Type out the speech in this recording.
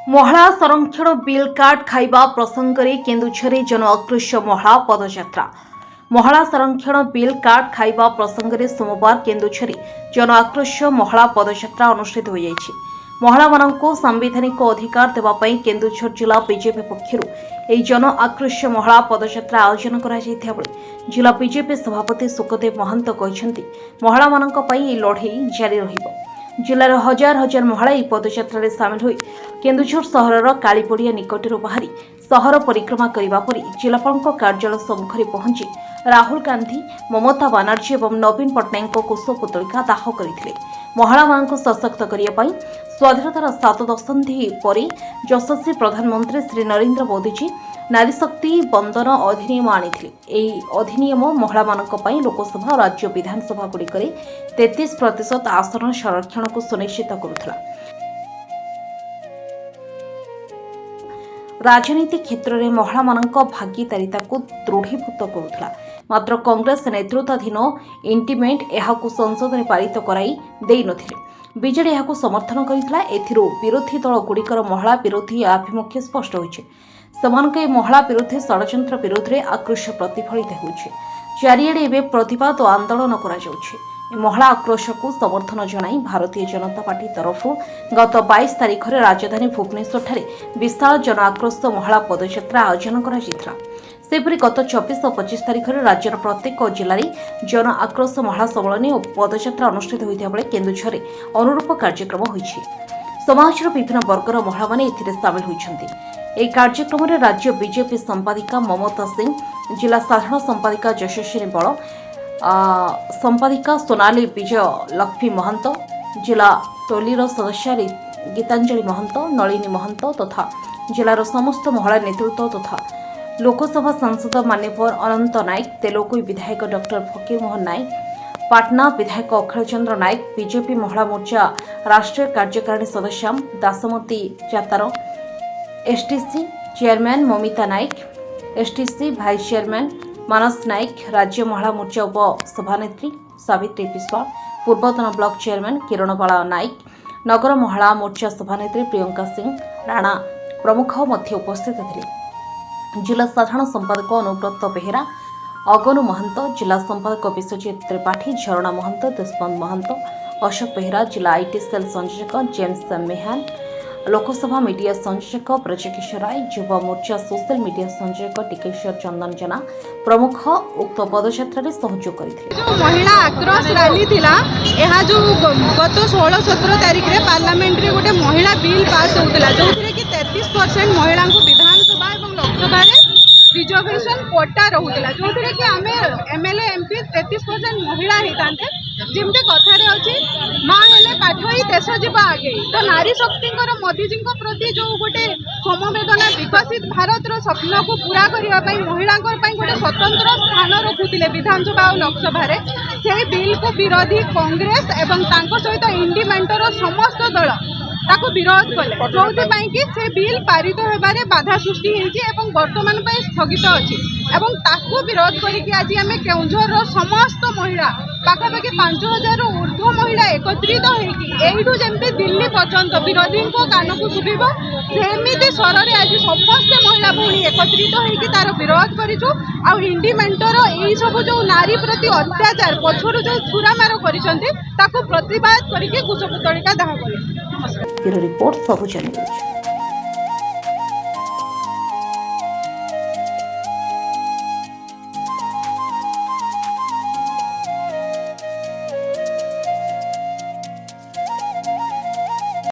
महिला संरक्षण bill card खाइबा प्रसंग में केन्दुझर जन आक्रोश महिला पदयात्रा। महिला संरक्षण बिल कार्ड खाइबा प्रसंग में सोमवार केन्दुझर जन आक्रोश महिला पदयात्रा अनुष्ठित हो जाइछि। महिला मानक संवैधानिक अधिकार देवाई केन्दुझर जिला बीजेपी पक्षर जन आक्रोश महिला पदयात्रा आयोजन कर जिला बीजेपी सभापति सुखदेव महंत कहते महिला मानक लड़े जारी रहिबो। जिलार हजार हजार महिला ଏହି ପଦଯାତ୍ରାରେ ସାମିଲ ହୋଇ କେନ୍ଦୁଝର ସହରର କାଳିପଡ଼ିଆ ନିକଟରୁ ବାହାରି ସହର ପରିକ୍ରମା କରିବା ପରେ ଜିଲ୍ଲାପାଳଙ୍କ କାର୍ଯ୍ୟାଳୟ ସମ୍ମୁଖରେ ପହଞ୍ଚି ରାହୁଲ ଗାନ୍ଧୀ, ମମତା ବାନାର୍ଜୀ ଏବଂ ନବୀନ ପଟ୍ଟନାୟକଙ୍କ କୁଶ ପୁତଳିକା ଦାହ କରିଥିଲେ। ମହିଳାମାନଙ୍କୁ ସଶକ୍ତ କରିବା ପାଇଁ ସ୍ୱାଧୀନତାର 7 ଦଶନ୍ଧି ପରେ ଯଶସ୍ୱୀ ପ୍ରଧାନମନ୍ତ୍ରୀ ଶ୍ରୀ ନରେନ୍ଦ୍ର ମୋଦିଜୀ नारी शक्ति बंदन अधिनियम आनिथिले। एही अधिनियम महिलामानक पई लोकसभा और राज्य विधानसभा गुड़िकरे 33% आसन संरक्षण को सुनिश्चित करुथला। राजनीति क्षेत्र में महिलामानक भागीदारिता को दृढ़ीभूत करुथला। मात्र कांग्रेस नेतृत्वाधीन इंटीमेट एहाकु संसद में पारित कराई देई नथिले। बीजेडी एहाकु समर्थन करितला। एथिरो विरोधी दल गुड़िकर महिला विरोधी आभिमुख्य स्पष्ट होइछे। समानक महिला विरोधी षड्यंत्र विरोध में आक्रोश प्रतिफलित होइछे। चारिआडे एबे प्रतिवाद और आंदोलन करा जाउछे। महिला आक्रोश को समर्थन जनाई भारतीय जनता पार्टी तरफ गत 22 तारिख में राजधानी भुवनेश्वर ठारे विशाल जन आक्रोश महिला पदयात्रा आयोजन करा जितला। सेपरि गत 24 और 25 तारिख में राज्यर प्रत्येक जिले में जन आक्रोश महिला सम्मेलन और पदयात्रा अनुष्ठित होता बेले केन्दुझर अनुरूप कार्यक्रम होइछे। समाजर विभिन्न वर्गर महिला माने एथिरे सामिल होइछन्ति। ଏହି କାର୍ଯ୍ୟକ୍ରମରେ राज्य बीजेपी संपादिका ममता सिंह, जिला साधारण संपादिका यशस्विनी बल, संपादिका सोनाली विजय लक्ष्मी महंत, जिला टोलीर सदस्य गीतांजलि महंत, नलिनी महंत तथा जिलार समस्त महिला नेतृत्व तथा लोकसभा सांसद मान्यवर अनंत नायक, तेलुगु विधायक डॉक्टर फकीर मोहन नायक, पाटना विधायक अखिल चंद्र नायक, बीजेपी महिला मोर्चा राष्ट्रीय कार्यकारिणी सदस्य दासमती जातार, एसटीसी चेयरमैन ममिता नायक, एसटीसी भाइस चेयरमैन मानस नायक, राज्य महिला मोर्चा उप सभानेत्री सावित्री विश्वाल, पूर्वतन ब्लॉक चेयरमैन किरणबाला नायक, नगर महिला मोर्चा सभानेत्री प्रियंका सिंह राणा प्रमुख मध्य उपस्थित थे। जिला साधारण संपादक अनुव्रत बेहेरा, अगनु महंत, जिला संपादक विश्वजीत त्रिपाठी, झरणा महंत, दुष्मंत महंत, अशोक बेहेरा, जिला आईटी सेल संयोजक जेम्स मेहान, लोकसभा मीडिया संयोजक ब्रजकिशोर राय, युवा मोर्चा सोशल मीडिया संयोजक टिकेश्वर चंदन जना प्रमुख उक्त पदयात्रा सहयोग करथिले। जो महिला आक्रोश रैली थिला एहा जो गत 16-17 तारिख रे पार्लियामेंट रे गोटे महिला बिल पास होउतला जोथिरे कि 33% महिला को विधानसभा एवं लोकसभा रे रिजर्वेशन कोटा रहुतला जोथिरे कि आमे एमएलए एमपी 33% महिला हेतांते जिमते कथारे अछि मां हेले पाठई देश जीवा आगे। तो नारी शक्ति मोदी जी प्रति जो गोटे समवेदना विकसित भारत स्वप्न को पूरा करने महिला गोटे स्वतंत्र स्थान रखुले विधानसभा और लोकसभा से बिल को विरोधी कांग्रेस एवं सहित इंडिमेंटर समस्त दल ताको विरोध कले जो कि से बिल पारित होबारे बाधा सृष्टि होती वर्तमान स्थगित अच्छी ताको विरोध करके आज आम केउंझर समस्त महिला पाखापाखि 5000 ऊर्ध्व महिला एकत्रित होइठू जमती दिल्ली पर्यंत विरोधी को कान को शुभ सेमती स्वर में आज समस्त महिला भूमि एकत्रित होइकी तार विरोध करिछु आ इंडिमेंटर यही सब जो नारी प्रति अत्याचार पछरु जो छुरामार करिसंती ताको प्रतिवाद करके कुशपुतलिका दाह कले। Report Sabuj news.